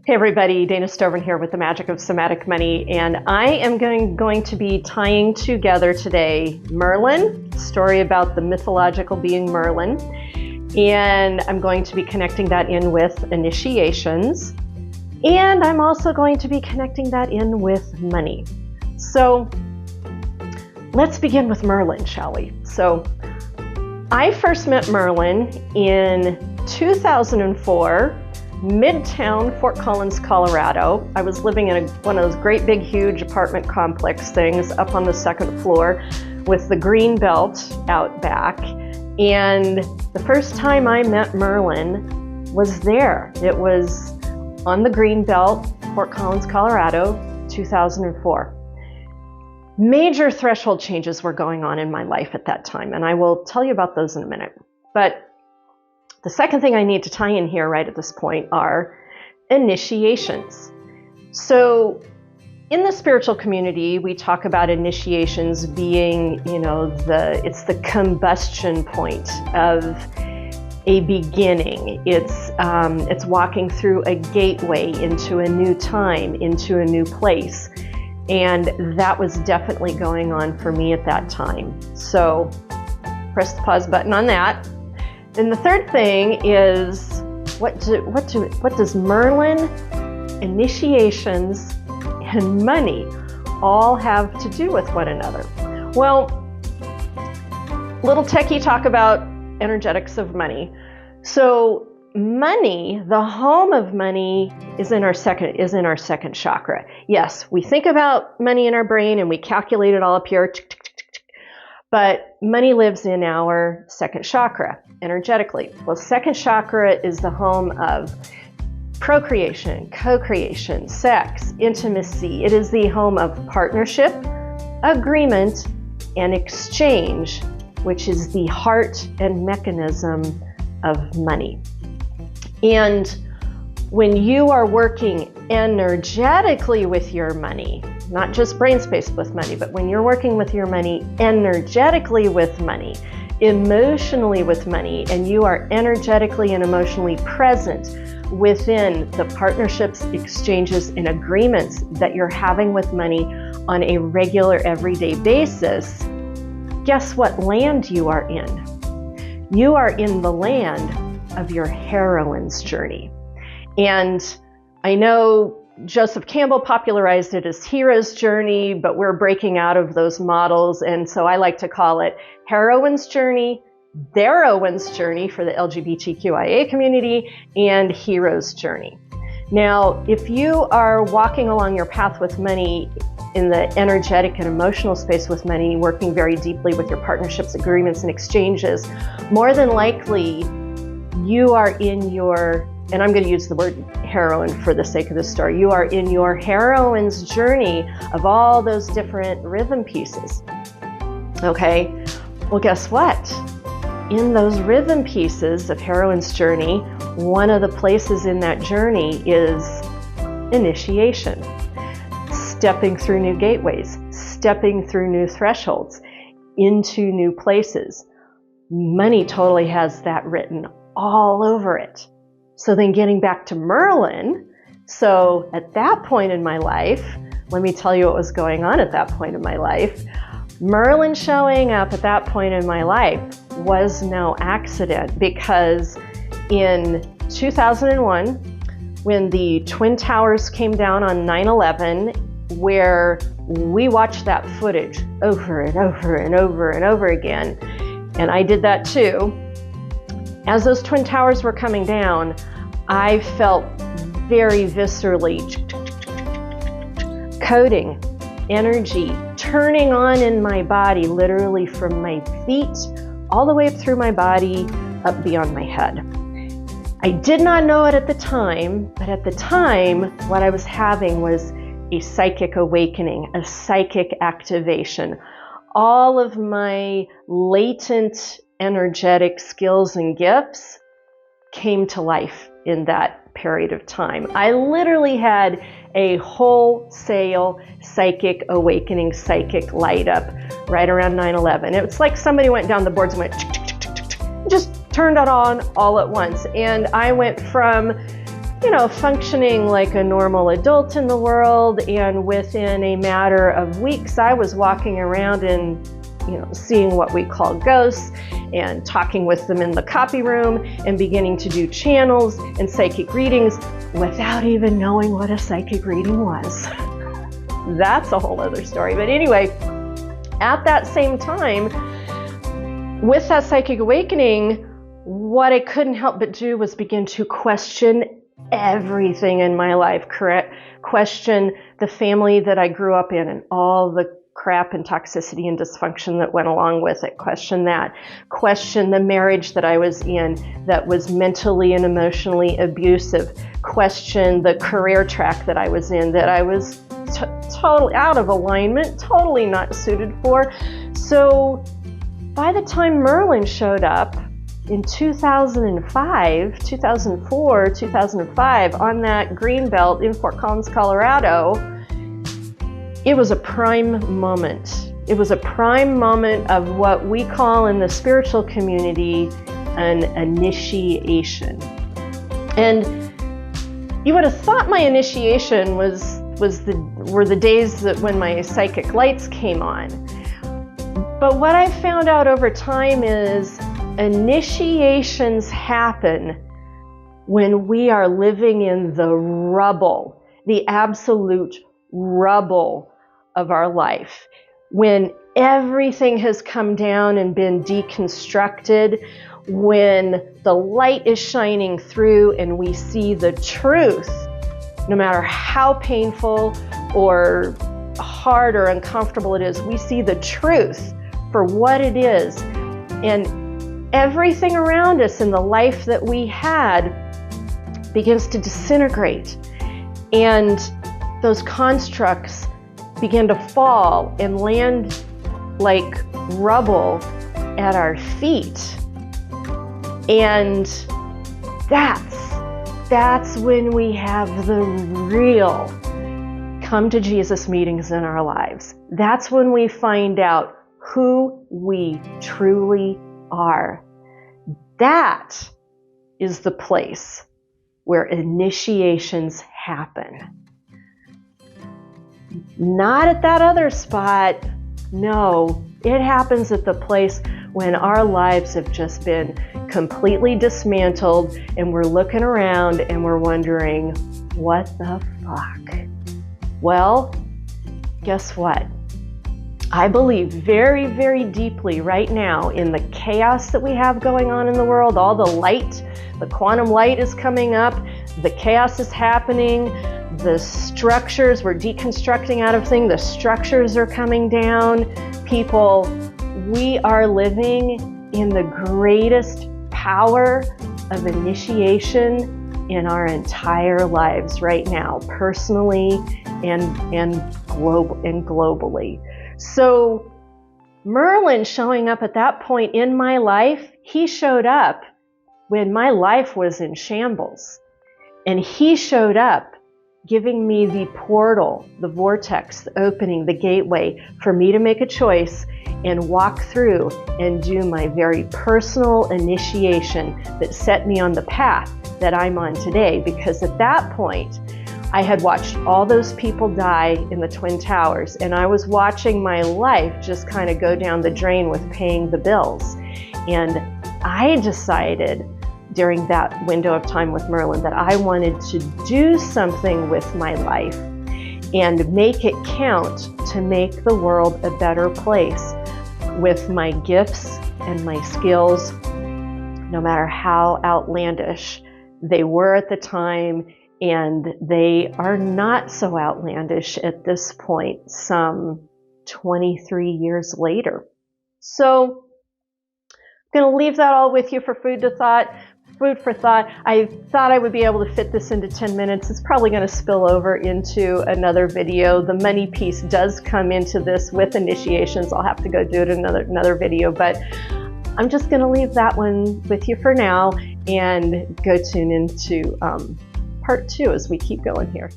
Hey everybody, Dana Stovern here with the magic of somatic money, and I am going to be tying together today Merlin, story about the mythological being Merlin, and I'm going to be connecting that in with initiations, and I'm also going to be connecting that in with money. So let's begin with Merlin, shall we? So I first met Merlin in 2004. Midtown, Fort Collins, Colorado. I was living in one of those great big huge apartment complex things up on the second floor with the green belt out back. And the first time I met Merlin was there. It was on the green belt, Fort Collins, Colorado, 2004. Major threshold changes were going on in my life at that time, and I will tell you about those in a minute. But the second thing I need to tie in here right at this point are initiations. So in the spiritual community, we talk about initiations being, it's the combustion point of a beginning. It's walking through a gateway into a new time, into a new place. And that was definitely going on for me at that time. So press the pause button on that. And the third thing is, what does Merlin, initiations, and money all have to do with one another? Well, little techie talk about energetics of money. So money, the home of money, is in our second chakra. Yes, we think about money in our brain and we calculate it all up here. But money lives in our second chakra, energetically. Well, second chakra is the home of procreation, co-creation, sex, intimacy. It is the home of partnership, agreement, and exchange, which is the heart and mechanism of money. And when you are working energetically with your money, not just brain space with money, but when you're working with your money energetically with money, emotionally with money, and you are energetically and emotionally present within the partnerships, exchanges, and agreements that you're having with money on a regular, everyday basis, guess what land you are in? You are in the land of your heroine's journey. And I know Joseph Campbell popularized it as hero's journey, but we're breaking out of those models. And so I like to call it heroine's journey, theroine's journey for the LGBTQIA community, and hero's journey. Now, if you are walking along your path with money in the energetic and emotional space with money, working very deeply with your partnerships, agreements, and exchanges, more than likely you are in your, and I'm going to use the word heroine for the sake of this story, you are in your heroine's journey of all those different rhythm pieces. Okay, well, guess what? In those rhythm pieces of heroine's journey, one of the places in that journey is initiation. Stepping through new gateways, stepping through new thresholds, into new places. Money totally has that written all over it. So then getting back to Merlin, so at that point in my life, let me tell you what was going on at that point in my life. Merlin showing up at that point in my life was no accident, because in 2001, when the Twin Towers came down on 9/11, where we watched that footage over and over and over and over again, and I did that too. As those Twin Towers were coming down, I felt very viscerally coding, energy, turning on in my body, literally from my feet all the way up through my body, up beyond my head. I did not know it at the time, but at the time, what I was having was a psychic awakening, a psychic activation. All of my latent energetic skills and gifts came to life in that period of time. I literally had a wholesale psychic awakening, psychic light up right around 9/11. It was like somebody went down the boards and went just turned it on all at once. And I went from functioning like a normal adult in the world, and within a matter of weeks, I was walking around and seeing what we call ghosts and talking with them in the copy room and beginning to do channels and psychic readings without even knowing what a psychic reading was. That's a whole other story. But anyway, at that same time, with that psychic awakening, what I couldn't help but do was begin to question everything in my life, question the family that I grew up in and all the crap and toxicity and dysfunction that went along with it, question the marriage that I was in that was mentally and emotionally abusive, question the career track that I was in that I was totally out of alignment, totally not suited for. So by the time Merlin showed up in 2004, 2005, on that green belt in Fort Collins, Colorado, it was a prime moment. It was a prime moment of what we call in the spiritual community an initiation. And you would have thought my initiation were the days that when my psychic lights came on. But what I found out over time is initiations happen when we are living in the rubble, the absolute rubble of our life. When everything has come down and been deconstructed, when the light is shining through and we see the truth, no matter how painful or hard or uncomfortable it is, we see the truth for what it is. And everything around us in the life that we had begins to disintegrate. And those constructs begin to fall and land like rubble at our feet. And that's when we have the real come to Jesus meetings in our lives. That's when we find out who we truly are. That is the place where initiations happen. Not at that other spot. No, it happens at the place when our lives have just been completely dismantled and we're looking around and we're wondering, what the fuck? Well, guess what? I believe very, very deeply right now in the chaos that we have going on in the world. All the light, the quantum light is coming up, the chaos is happening, the structures, we're deconstructing out of things, the structures are coming down. People, we are living in the greatest power of initiation in our entire lives right now, personally and globally. So Merlin showing up at that point in my life, he showed up when my life was in shambles. And he showed up giving me the portal, the vortex, the opening, the gateway for me to make a choice and walk through and do my very personal initiation that set me on the path that I'm on today. Because at that point, I had watched all those people die in the Twin Towers, and I was watching my life just kind of go down the drain with paying the bills. And I decided during that window of time with Merlin that I wanted to do something with my life and make it count to make the world a better place with my gifts and my skills, no matter how outlandish they were at the time. And they are not so outlandish at this point, some 23 years later. So I'm going to leave that all with you for food for thought. I thought I would be able to fit this into 10 minutes. It's probably going to spill over into another video. The money piece does come into this with initiations. I'll have to go do it in another video, but I'm just going to leave that one with you for now and go tune into part 2 as we keep going here.